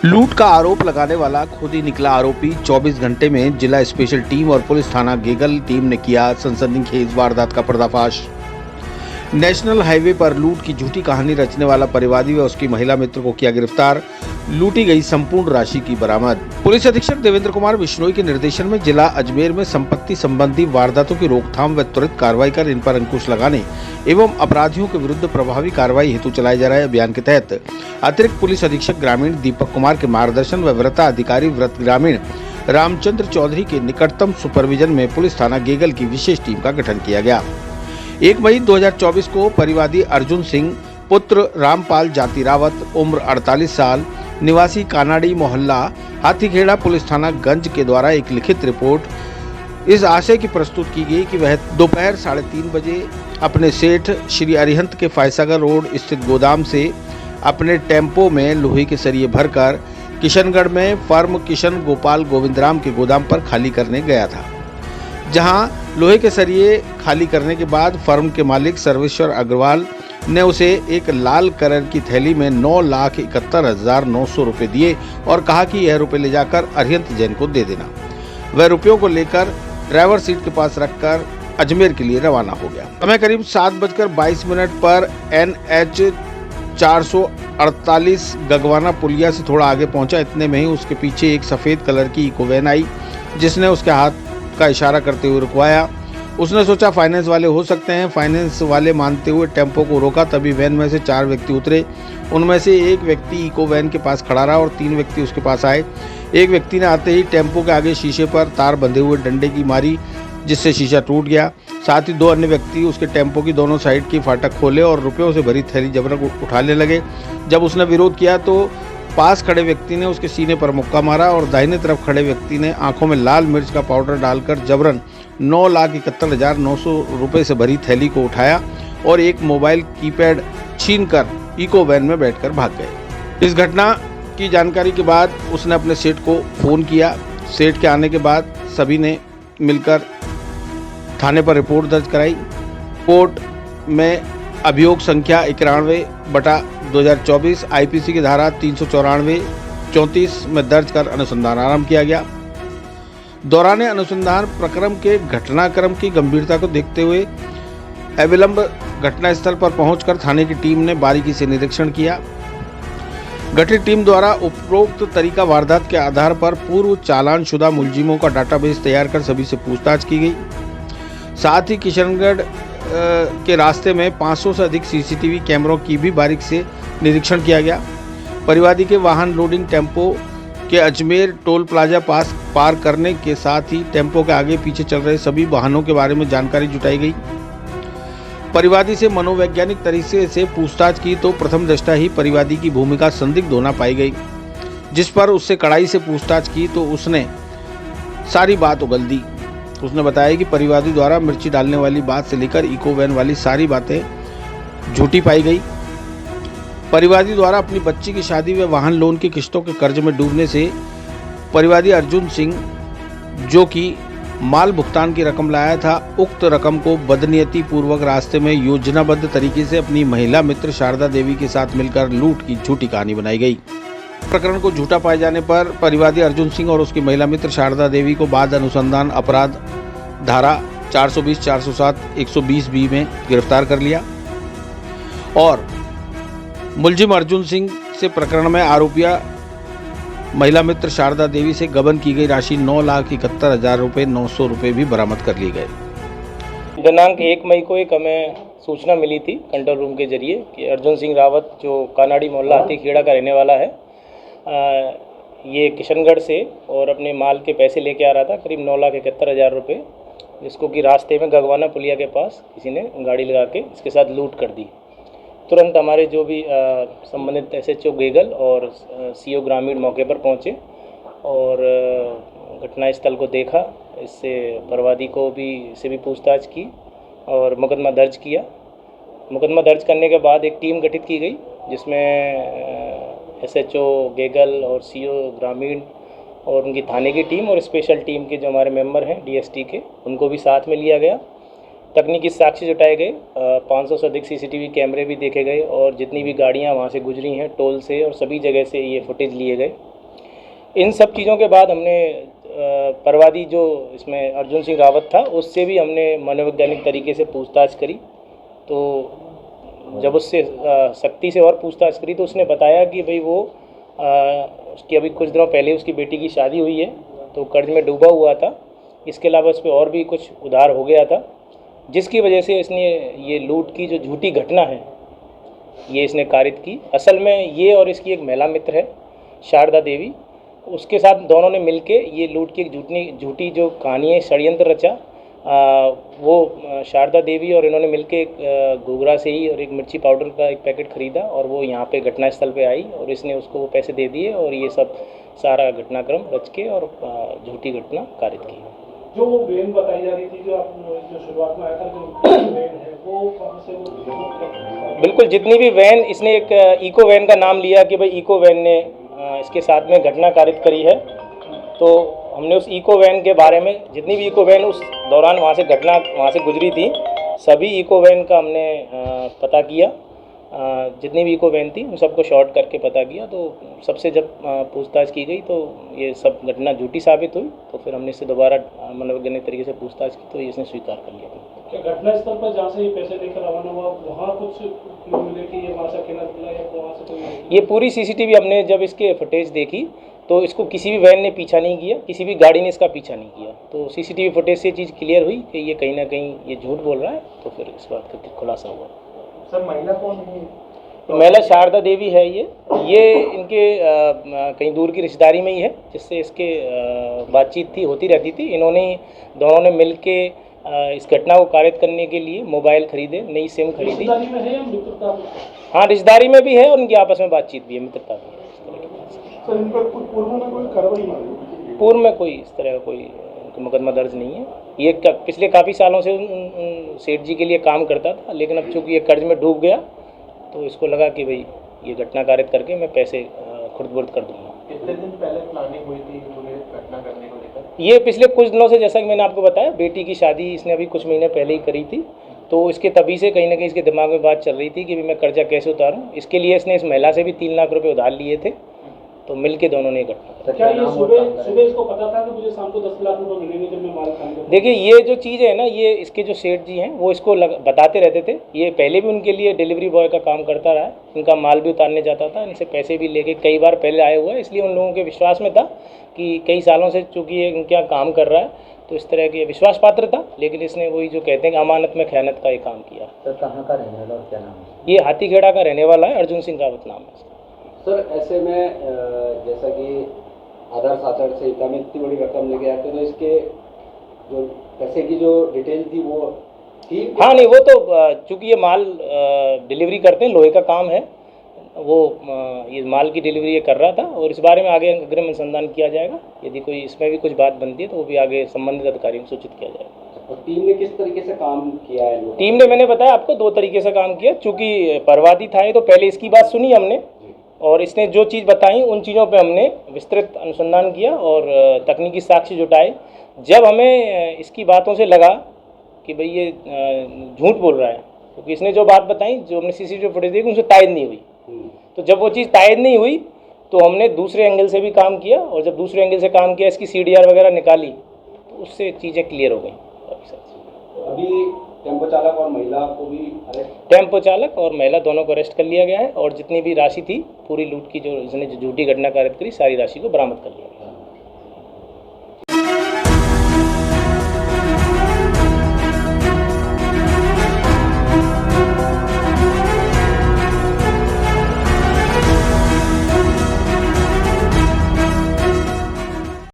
लूट का आरोप लगाने वाला खुद ही निकला आरोपी। 24 घंटे में जिला स्पेशल टीम और पुलिस थाना गेगल टीम ने किया सनसनीखेज वारदात का पर्दाफाश। नेशनल हाईवे पर लूट की झूठी कहानी रचने वाला परिवादी व उसकी महिला मित्र को किया गिरफ्तार। लूटी गई संपूर्ण राशि की बरामद। पुलिस अधीक्षक देवेंद्र कुमार बिश्नोई के निर्देशन में जिला अजमेर में संपत्ति संबंधी वारदातों की रोकथाम व त्वरित कार्रवाई कर इन पर अंकुश लगाने एवं अपराधियों के विरुद्ध प्रभावी कार्रवाई हेतु चलाए जा रहे अभियान के तहत अतिरिक्त पुलिस अधीक्षक ग्रामीण दीपक कुमार के मार्गदर्शन व वृत्ता अधिकारी व्रत ग्रामीण रामचंद्र चौधरी के निकटतम सुपरविजन में पुलिस थाना गेगल की विशेष टीम का गठन किया गया। 1 मई 2024 को परिवादी अर्जुन सिंह पुत्र रामपाल जाति रावत उम्र 48 साल निवासी कानाड़ी मोहल्ला हाथीखेड़ा पुलिस थाना गंज के द्वारा एक लिखित रिपोर्ट इस आशय की प्रस्तुत की गई कि वह दोपहर 3:30 बजे अपने सेठ श्री अरिहंत के फायसागर रोड स्थित गोदाम से अपने टेम्पो में लोहे के सरिये भरकर किशनगढ़ में फर्म किशन गोपाल गोविंदराम के गोदाम पर खाली करने गया था, जहां लोहे के सरिये खाली करने के बाद फर्म के मालिक सर्वेश्वर अग्रवाल ने उसे एक लाल कलर की थैली में 9,71,900 रुपये दिए और कहा कि यह रुपये ले जाकर अरिहंत जैन को दे देना। वह रुपयों को लेकर ड्राइवर सीट के पास रखकर अजमेर के लिए रवाना हो गया। समय करीब 7:22 पर NH 448 गगवाना पुलिया से थोड़ा आगे पहुंचा। इतने में ही उसके पीछे एक सफ़ेद कलर की इको वैन आई, जिसने उसके हाथ का इशारा करते हुए रुकवाया। उसने सोचा फाइनेंस वाले हो सकते हैं। फाइनेंस वाले मानते हुए टेम्पो को रोका। तभी वैन में से 4 व्यक्ति उतरे। उनमें से एक व्यक्ति इको वैन के पास खड़ा रहा और 3 व्यक्ति उसके पास आए। एक व्यक्ति ने आते ही टेम्पो के आगे शीशे पर तार बंधे हुए डंडे की मारी, जिससे शीशा टूट गया। साथ ही 2 अन्य व्यक्ति उसके टेम्पो की दोनों साइड की फाटक खोले और रुपयों से भरी थैली जबरन उठाने लगे। जब उसने विरोध किया तो पास खड़े व्यक्ति ने उसके सीने पर मुक्का मारा और दाहिने तरफ खड़े व्यक्ति ने आंखों में लाल मिर्च का पाउडर डालकर जबरन 9,71,900 रुपये से भरी थैली को उठाया और एक मोबाइल कीपैड छीनकर इको वैन में बैठकर भाग गए। इस घटना की जानकारी के बाद उसने अपने सेठ को फ़ोन किया। सेठ के आने के बाद सभी ने मिलकर थाने पर रिपोर्ट दर्ज कराई। कोर्ट में अभियोग संख्या 91/2024 IPC की धारा 394-34 में दर्ज कर अनुसंधान आरंभ किया गया। दौरान अनुसंधान प्रकरण के घटनाक्रम की गंभीरता को देखते हुए अविलंब घटनास्थल पर पहुंचकर थाने की टीम ने बारीकी से निरीक्षण किया। गठित टीम द्वारा उपरोक्त तरीका वारदात के आधार पर पूर्व चालान शुदा मुलजिमों का डाटाबेस तैयार कर सभी से पूछताछ की गई। साथ ही किशनगढ़ के रास्ते में 500 से अधिक CCTV कैमरों की भी बारीक से निरीक्षण किया गया। परिवादी के वाहन लोडिंग टेम्पो के अजमेर टोल प्लाजा पास पार करने के साथ ही टेम्पो के आगे पीछे चल रहे सभी वाहनों के बारे में जानकारी जुटाई गई। परिवादी से मनोवैज्ञानिक तरीके से पूछताछ की तो प्रथम दृष्टया ही परिवादी की भूमिका संदिग्ध होना पाई गई। जिस पर उससे कड़ाई से पूछताछ की तो उसने सारी बात उगल दी। उसने बताया कि परिवादी द्वारा मिर्ची डालने वाली बात से लेकर इको वैन वाली सारी बातें झूठी पाई गई। परिवादी द्वारा अपनी बच्ची की शादी व वाहन लोन की किस्तों के कर्ज में डूबने से परिवादी अर्जुन सिंह, जो कि माल भुगतान की रकम लाया था, उक्त रकम को बदनीयती पूर्वक रास्ते में योजनाबद्ध तरीके से अपनी महिला मित्र शारदा देवी के साथ मिलकर लूट की झूठी कहानी बनाई गई। प्रकरण को झूठा पाए जाने पर परिवादी अर्जुन सिंह और उसकी महिला मित्र शारदा देवी को बाद अनुसंधान अपराध धारा 420, 407, 120B में गिरफ्तार कर लिया और मुलजिम अर्जुन सिंह से प्रकरण में आरोपिया महिला मित्र शारदा देवी से गबन की गई राशि 9,71,900 रुपये भी बरामद कर लिए गए। दिनांक 1 मई को एक हमें सूचना मिली थी कंट्रोल रूम के जरिए कि अर्जुन सिंह रावत, जो कानाड़ी मोहल्ला हाथीखेड़ा का रहने वाला है, ये किशनगढ़ से और अपने माल के पैसे लेके आ रहा था करीब 9,71,000 रुपये, जिसको कि रास्ते में गगवाना पुलिया के पास किसी ने गाड़ी लगा के इसके साथ लूट कर दी। तुरंत हमारे जो भी संबंधित SHO गेगल और CO ग्रामीण मौके पर पहुंचे और घटनास्थल को देखा। इससे परिवादी से भी पूछताछ की और मुकदमा दर्ज किया। मुकदमा दर्ज करने के बाद एक टीम गठित की गई, जिसमें SHO गेगल और CO ग्रामीण और उनकी थाने की टीम और स्पेशल टीम के जो हमारे मेंबर हैं DST के, उनको भी साथ में लिया गया। तकनीकी साक्ष्य जुटाए गए, 500 से अधिक CCTV कैमरे भी देखे गए और जितनी भी गाड़ियां वहां से गुजरी हैं टोल से और सभी जगह से ये फुटेज लिए गए। इन सब चीज़ों के बाद हमने परवादी जो इसमें अर्जुन सिंह रावत था उससे भी हमने मनोवैज्ञानिक तरीके से पूछताछ करी। तो जब उससे सख्ती से और पूछताछ करी तो उसने बताया कि भाई वो उसकी अभी कुछ दिनों पहले उसकी बेटी की शादी हुई है तो कर्ज में डूबा हुआ था। इसके अलावा उस पर और भी कुछ उधार हो गया था, जिसकी वजह से इसने ये लूट की जो झूठी घटना है ये इसने कारित की। असल में ये और इसकी एक महिला मित्र है शारदा देवी, उसके साथ दोनों ने मिलके ये लूट की एक झूठी जो कहानी है षड्यंत्र रचा। वो शारदा देवी और इन्होंने मिलके एक घूघरा से ही और एक मिर्ची पाउडर का एक पैकेट ख़रीदा और वो यहाँ पे घटनास्थल पे आई और इसने उसको पैसे दे दिए और ये सब सारा घटनाक्रम रच के और झूठी घटना कारित की। जो वो वैन बताई जा रही थी जो शुरुआत में आया था जो वैन है वो कहाँ से बिल्कुल, जितनी भी वैन इसने एक इको वैन का नाम लिया कि भाई इको वैन ने इसके साथ में घटना कारित करी है। तो हमने उस इको वैन के बारे में जितनी भी इको वैन उस दौरान वहाँ से गुजरी थी सभी इको वैन का हमने पता किया। जितनी भी इको वैन थी उन सबको शॉर्ट करके पता किया। तो सबसे जब पूछताछ की गई तो ये सब घटना झूठी साबित हुई। तो फिर हमने इससे दोबारा मनोवैज्ञानिक तरीके से पूछताछ की तो इसने स्वीकार कर लिया। क्या घटनास्थल पर जहाँ से ये पैसे लेकर रवाना हुआ वहाँ कुछ मिले कि ये वहाँ से अकेला मिला या वहाँ से कोई? ये पूरी सीसीटीवी हमने जब इसके फुटेज देखी तो इसको किसी भी वैन ने पीछा नहीं किया, किसी भी गाड़ी ने इसका पीछा नहीं किया। तो सीसीटीवी फुटेज से चीज़ क्लियर हुई कि ये कहीं ना कहीं ये झूठ बोल रहा है। तो फिर इस बात का खुलासा हुआ। सर महिला कौन है? तो महिला शारदा देवी है। ये इनके कहीं दूर की रिश्तेदारी में ही है जिससे इसके बातचीत होती रहती थी। दोनों ने मिल के इस घटना को कारित करने के लिए मोबाइल खरीदे, नई सिम खरीदी। रिश्तेदारी में है या मित्रता में? हाँ, रिश्तेदारी में भी है और उनकी आपस में बातचीत भी है, मित्रता भी है। सर इन पर पूर्व में कोई कार्रवाई नहीं? पूर्व में कोई इस तरह का कोई मुकदमा दर्ज नहीं है। ये पिछले काफ़ी सालों से उन सेठ जी के लिए काम करता था, लेकिन अब चूँकि ये कर्ज में डूब गया तो इसको लगा कि भाई ये घटना कारित करके मैं पैसे खुर्द-बुर्द कर दूंगा। कितने दिन पहले प्लानिंग हुई थी घटना करने को लेकर? ये पिछले कुछ दिनों से, जैसा कि मैंने आपको बताया, बेटी की शादी इसने अभी कुछ महीने पहले ही करी थी। तो इसके तभी से कहीं ना कहीं इसके दिमाग में बात चल रही थी कि मैं कर्जा कैसे उतारूं। इसके लिए इसने इस महिला से भी 3 लाख रुपए उधार लिए थे। तो मिलके दोनों ने घटना। क्या ये सुबह इसको पता था कि मुझे शाम को 10 लाख रुपए मिलेंगे जब मैं माल खाऊंगा? देखिए, ये जो चीज़ है ना, ये इसके जो सेठ जी हैं वो इसको बताते रहते थे। ये पहले भी उनके लिए डिलीवरी बॉय का काम करता रहा है, इनका माल भी उतारने जाता था, इनसे पैसे भी लेके कई बार पहले आए हुआ है। इसलिए उन लोगों के विश्वास में था कि कई सालों से चूँकि ये इनके यहाँ काम कर रहा है तो इस तरह के विश्वास पात्र था। लेकिन इसने वही जो कहते हैं कि अमानत में खयानत का ये काम किया। सर कहाँ का रहने वाला और क्या नाम है? ये हाथीखेड़ा का रहने वाला है, अर्जुन सिंह रावत नाम है इसका। सर ऐसे में जैसा कि आधार साक्षर संहिता में इतनी बड़ी रकम लेके आते तो इसके जो पैसे की जो डिटेल थी वो थी? हाँ, नहीं, वो तो चूँकि ये माल डिलीवरी करते हैं, लोहे का काम है, वो ये माल की डिलीवरी ये कर रहा था और इस बारे में आगे अग्रिम अनुसंधान किया जाएगा। यदि कोई इसमें भी कुछ बात बनती है तो वो भी आगे संबंधित अधिकारियों को सूचित किया जाएगा। और टीम ने किस तरीके से काम किया है? टीम ने, मैंने बताया आपको, 2 तरीके से काम किया। चूँकि परवादी था ये तो पहले इसकी बात सुनी हमने और इसने जो चीज़ बताई उन चीज़ों पे हमने विस्तृत अनुसंधान किया और तकनीकी साक्ष्य जुटाए। जब हमें इसकी बातों से लगा कि भाई ये झूठ बोल रहा है, क्योंकि इसने जो बात बताई, जो हमने सीसीटीवी फुटेज देखी, उनसे तायद नहीं हुई। तो जब वो चीज़ तायद नहीं हुई तो हमने दूसरे एंगल से भी काम किया और जब दूसरे एंगल से काम किया, इसकी CDR वगैरह निकाली तो उससे चीज़ें क्लियर हो गई। अभी टेम्पो चालक और महिला को भी टेम्पो चालक और महिला दोनों को अरेस्ट कर लिया गया है और जितनी भी राशि थी पूरी लूट की जो इसने झूठी घटना कारित करी, सारी राशि को बरामद कर लिया गया।